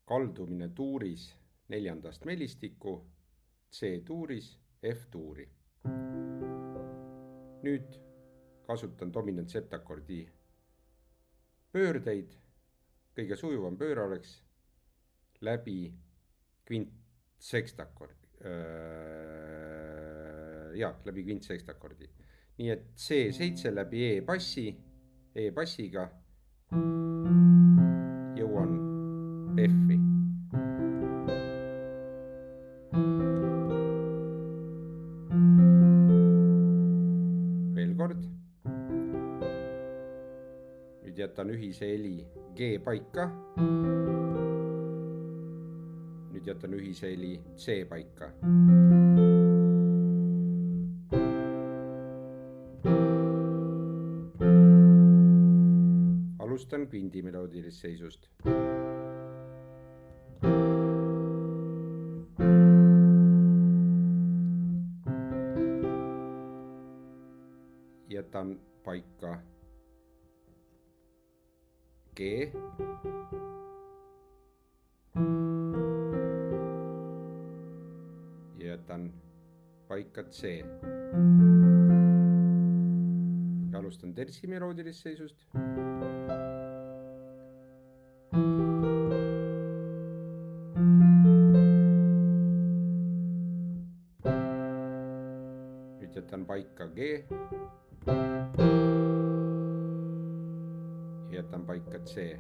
kaldumine tuuris 4. melistikku, C tuuris, F tuuri. Nüüd kasutan dominant septakordi pöördeid. Kõige sujuvam pööre oleks läbi kvintsekstakordi. Läbi kvintsekstakordi. Nii et C7 läbi E-bassiga jõuan F-i. Veel kord. Nüüd jätan ühise heli G paika. Nüüd jätan ühise heli C paika. Alustan kvindimeloodilist seisust. Jätan paika G. Jätan paika C. Ja alustan tertsimeloodilist seisust. Nüüd jätan paika G. Jätan paika C.